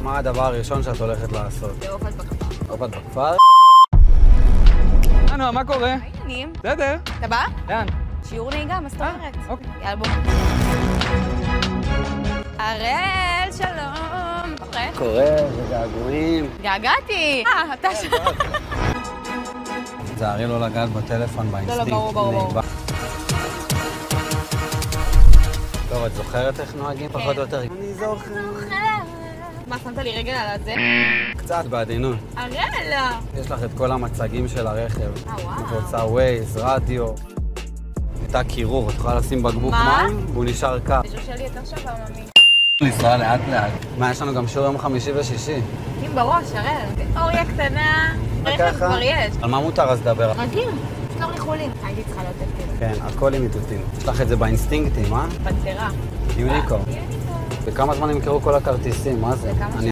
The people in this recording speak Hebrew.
מה הדבר הראשון שאת הולכת לעשות? לעופת בכפר. עופת בכפר? נועה, מה קורה? העניינים. בסדר. אתה בא? לאן? שיעור נהיגה, מה זאת אומרת? אוקיי. יאללה בוא. הראל, שלום. מה קורה? קורה, וגעגועים. געגעתי. אתה שם. תזהרי לא לגעת בטלפון באינסטינקט. ברור. טוב, את זוכרת איך נוהגים פחות או יותר? אני זוכר. מה, שמת לי רגל על הזה? קצת בעדינות. הראל! יש לך את כל המצגים של הרכב. וואו. את רוצה ווייז, רדיו. הייתה קירור, את יכולה לשים בקבוק מה? מים, והוא נשאר קר. בישול שלי יותר שווה, ממי. לנסוע לאט לאט. מה, יש לנו גם שיעור יום חמישי ושישי. שים בראש, הראל. תיאוריה קטנה. רכב כבר יש. על מה מותר אז לדבר? רגיל. פתור ריחולים. הייתי צריכה להיות תקציב. כן, הכל עם איתותים. יש לך את זה באינסטינקטים, אה? בצרה. יוניקו. וכמה זמן נמכרו כל הכרטיסים, מה זה? וכמה אני